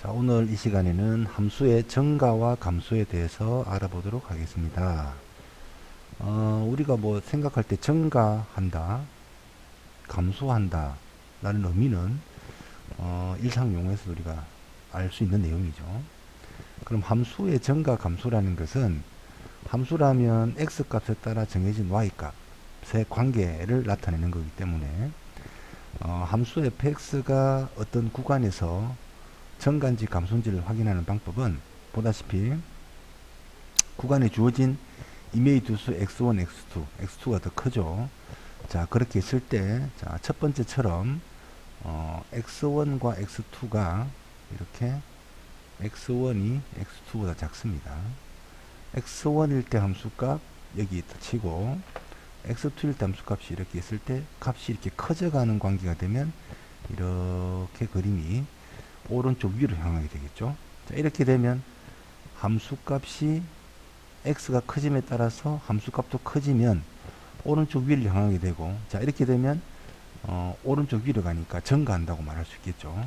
자, 오늘 이 시간에는 함수의 증가와 감소에 대해서 알아보도록 하겠습니다. 우리가 뭐 생각할 때 증가한다, 감소한다 라는 의미는 일상 용어에서 우리가 알 수 있는 내용이죠. 그럼 함수의 증가, 감소라는 것은 함수라면 x값에 따라 정해진 y값의 관계를 나타내는 거기 때문에 함수 fx가 어떤 구간에서 증가인지 감소인지를 확인하는 방법은 보다시피 구간에 주어진 임의의 두수 x1, x2, x2가 더 크죠. 자, 그렇게 했을 때, 자, 첫 번째처럼 x1과 x2가 이렇게 x1이 x2보다 작습니다. x1일 때 함수값 여기 치고 x2일 때 함수값이 이렇게 있을 때 값이 이렇게 커져가는 관계가 되면 이렇게 그림이 오른쪽 위로 향하게 되겠죠. 자, 이렇게 되면 함수값이 x가 커짐에 따라서 함수값도 커지면 오른쪽 위를 향하게 되고, 자, 이렇게 되면 오른쪽 위로 가니까 증가한다고 말할 수 있겠죠.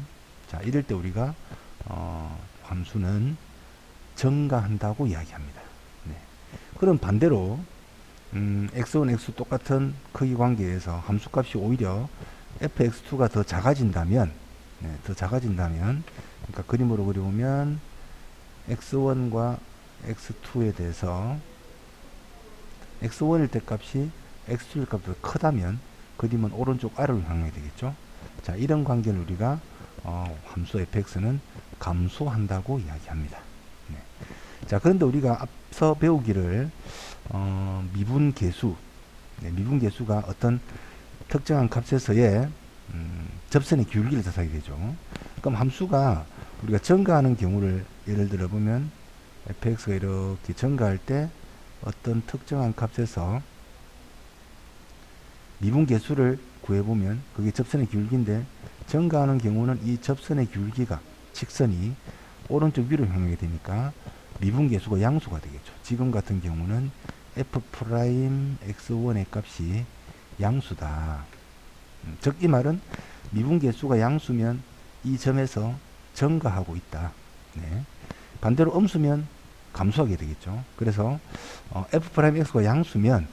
자, 이럴 때 우리가 함수는 증가한다고 이야기합니다. 네. 그럼 반대로 x1, x2 똑같은 크기 관계에서 함수값이 오히려 fx2가 더 작아진다면, 네, 더 작아진다면, 그러니까 그림으로 그려보면 x1과 x2에 대해서 x1일 때 값이 x2일 값보다 크다면 그림은 오른쪽 아래로 향하게 되겠죠. 자, 이런 관계를 우리가 함수 fx는 감소한다고 이야기합니다. 네. 자, 그런데 우리가 앞서 배우기를 미분계수, 네, 미분계수가 어떤 특정한 값에서의 접선의 기울기를 뜻하게 되죠. 그럼 함수가 우리가 증가하는 경우를 예를 들어 보면 fx가 이렇게 증가할 때 어떤 특정한 값에서 미분계수를 구해보면 그게 접선의 기울기인데, 증가하는 경우는 이 접선의 기울기가 직선이 오른쪽 위로 향하게 되니까 미분계수가 양수가 되겠죠. 지금 같은 경우는 f'x1의 값이 양수다. 즉 이 말은 미분계수가 양수면 이 점에서 증가하고 있다. 네. 반대로 음수면 감소하게 되겠죠. 그래서 f'x가 양수면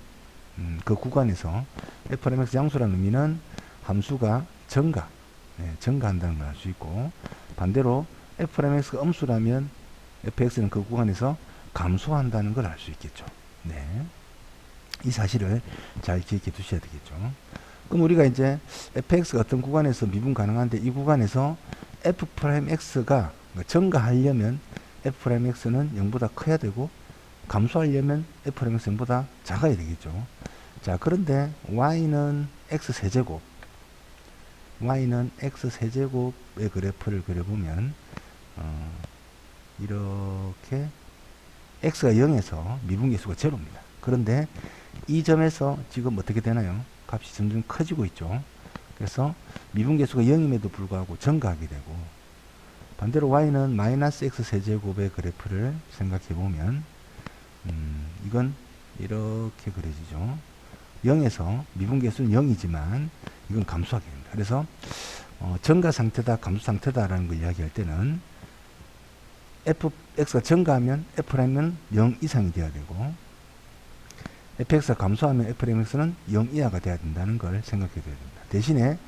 그 구간에서 f'x 양수라는 의미는 함수가 증가, 네, 증가한다는 걸 알 수 있고, 반대로 f'x가 음수라면 fx는 그 구간에서 감소한다는 걸 알 수 있겠죠. 네. 이 사실을 잘 기억해 두셔야 되겠죠. 그럼 우리가 이제 fx가 어떤 구간에서 미분 가능한데, 이 구간에서 f'x가 증가하려면 f'x는 0보다 커야 되고, 감소하려면 f'x 0보다 작아야 되겠죠. 자, 그런데 y는 x세제곱, y는 x세제곱의 그래프를 그려보면 이렇게 x가 0에서 미분계수가 제로입니다. 그런데 이 점에서 지금 어떻게 되나요? 값이 점점 커지고 있죠. 그래서 미분계수가 0임에도 불구하고 증가하게 되고, 반대로 y는 마이너스 x세제곱의 그래프를 생각해 보면 이건 이렇게 그려지죠. 0에서 미분계수는 0이지만 이건 감소하게 됩니다. 그래서 증가 상태다, 감소 상태다라는 걸 이야기할 때는 fx가 증가하면 f'은 0 이상이 돼야 되고, fx가 감소하면 f'는 0 이하가 돼야 된다는 걸 생각해 둬야 됩니다. 대신에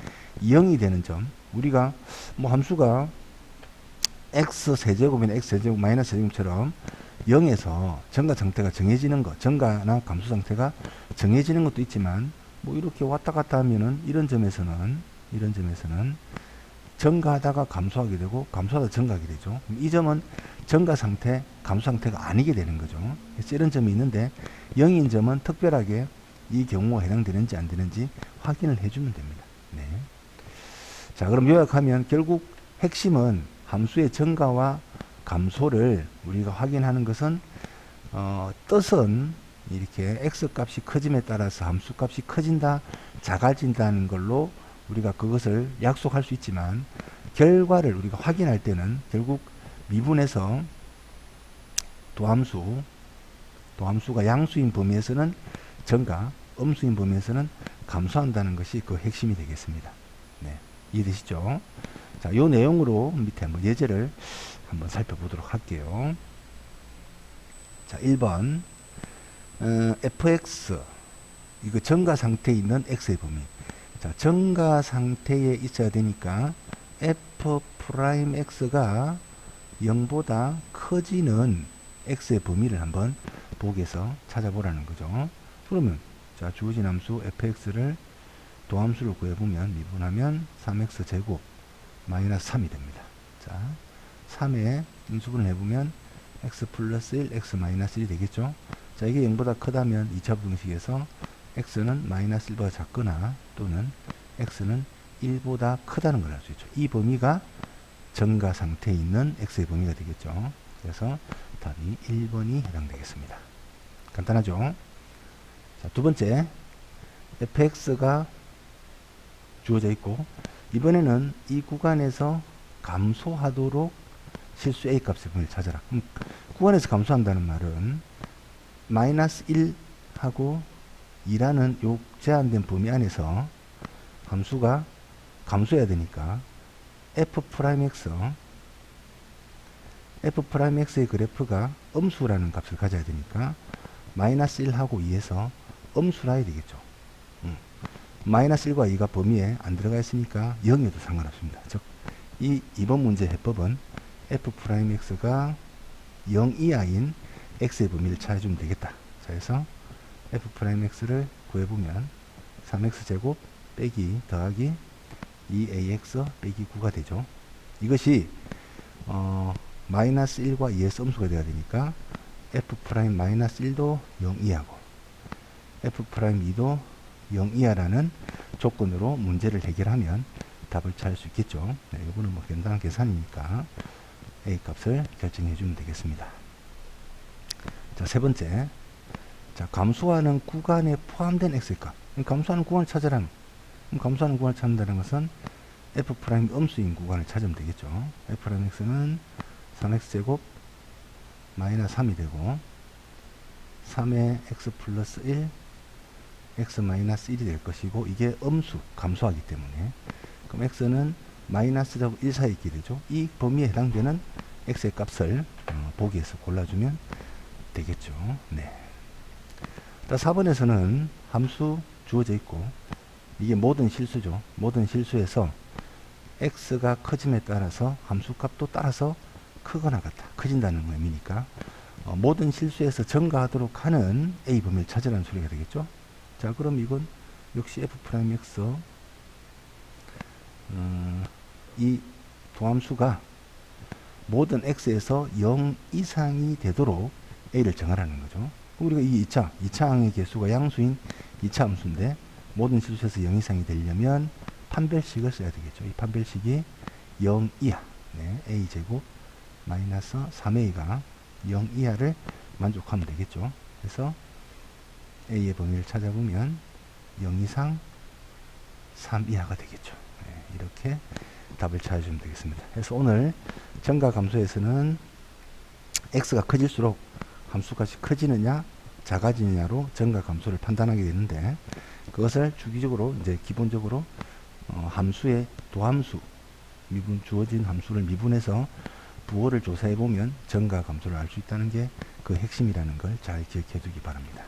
0이 되는 점, 우리가 뭐 함수가 x세제곱이나 x세제곱 마이너스 세제곱처럼 0에서 증가 상태가 정해지는 것, 증가나 감소 상태가 정해지는 것도 있지만, 뭐 이렇게 왔다 갔다 하면은 이런 점에서는 증가하다가 감소하게 되고, 감소하다 증가하게 되죠. 이 점은 증가 상태, 감소 상태가 아니게 되는 거죠. 그래서 이런 점이 있는데, 0인 점은 특별하게 이 경우가 해당되는지 안 되는지 확인을 해주면 됩니다. 네. 자, 그럼 요약하면 결국 핵심은 함수의 증가와 감소를 우리가 확인하는 것은 뜻은 이렇게 x값이 커짐에 따라서 함수값이 커진다, 작아진다는 걸로 우리가 그것을 약속할 수 있지만, 결과를 우리가 확인할 때는 결국 미분에서 도함수가 양수인 범위에서는 증가, 음수인 범위에서는 감소한다는 것이 그 핵심이 되겠습니다. 네, 이해되시죠? 자, 요 내용으로 밑에 한번 예제를 한번 살펴보도록 할게요. 자, 1번 fx 이거 정가 상태에 있는 x의 범위. 자, 정가 상태에 있어야 되니까 f 프라임 x가 0보다 커지는 x의 범위를 한번 보기에서 찾아보라는 거죠. 그러면 자, 주어진 함수 fx를 도함수로 구해보면 미분하면 3x 제곱 마이너스 3이 됩니다. 자, 3에 인수분을 해보면 x 플러스 1, x 마이너스 1이 되겠죠. 자, 이게 0보다 크다면 2차 부등식에서 x는 마이너스 1보다 작거나 또는 x는 1보다 크다는 걸 알 수 있죠. 이 범위가 정가 상태에 있는 x의 범위가 되겠죠. 그래서 답이 1번이 해당되겠습니다. 간단하죠? 자, 두 번째, fx가 주어져 있고, 이번에는 이 구간에서 감소하도록 실수 a 값의 범위를 찾아라. 구간에서 감소한다는 말은 마이너스 1하고 2라는 요 제한된 범위 안에서 함수가 감소해야 되니까 f'x의 그래프가 음수라는 값을 가져야 되니까 마이너스 1하고 2에서 음수라 해야 되겠죠. 마이너스 1과 2가 범위에 안 들어가 있으니까 0에도 상관없습니다. 즉, 이번 문제 해법은 f'x가 0 이하인 x의 범위를 찾아주면 되겠다. 자, 그래서 f'x를 구해보면 3x제곱 빼기 더하기 2ax 빼기 9가 되죠. 이것이 마이너스 1과 2에서 음수가 되어야 되니까 f' 마이너스 1도 0 이하고 f' 2도 0 이하라는 조건으로 문제를 해결하면 답을 찾을 수 있겠죠. 네, 이거는 뭐 간단한 계산이니까 a 값을 결정해 주면 되겠습니다. 자, 세 번째, 자, 감소하는 구간에 포함된 x의 값. 감소하는 구간을 찾으라는, 감소하는 구간을 찾는다는 것은 f' 음수인 구간을 찾으면 되겠죠. f'x는 3x제곱 마이너스 3이 되고 3의 x 플러스 1 x 마이너스 1이 될 것이고, 이게 음수 감소하기 때문에 그럼 x는 마이너스 제곱 1 사이에 있게 되죠. 이 범위에 해당되는 x의 값을 보기에서 골라주면 되겠죠. 네. 4번에서는 함수 주어져 있고, 이게 모든 실수죠. 모든 실수에서 x가 커짐에 따라서 함수 값도 따라서 크거나 같다, 커진다는 의미니까 모든 실수에서 증가하도록 하는 a 범위를 찾으라는 소리가 되겠죠. 자, 그럼 이건 역시 f'x 이 도함수가 모든 x에서 0 이상이 되도록 a를 정하라는 거죠. 우리가 이 2차항의 개수가 양수인 2차 함수인데 모든 실수에서 0 이상이 되려면 판별식을 써야 되겠죠. 이 판별식이 0 이하, 네, a제곱 마이너스 3a가 0 이하를 만족하면 되겠죠. 그래서 a의 범위를 찾아보면 0 이상 3 이하가 되겠죠. 네, 이렇게 답을 찾아주면 되겠습니다. 그래서 오늘 정가 감소에서는 x가 커질수록 함수값이 커지느냐 작아지느냐로 정가 감소를 판단하게 되는데, 그것을 주기적으로 이제 기본적으로 함수의 도함수 주어진 함수를 미분해서 부호를 조사해 보면 정가 감소를 알 수 있다는 게 그 핵심이라는 걸 잘 기억해 두기 바랍니다.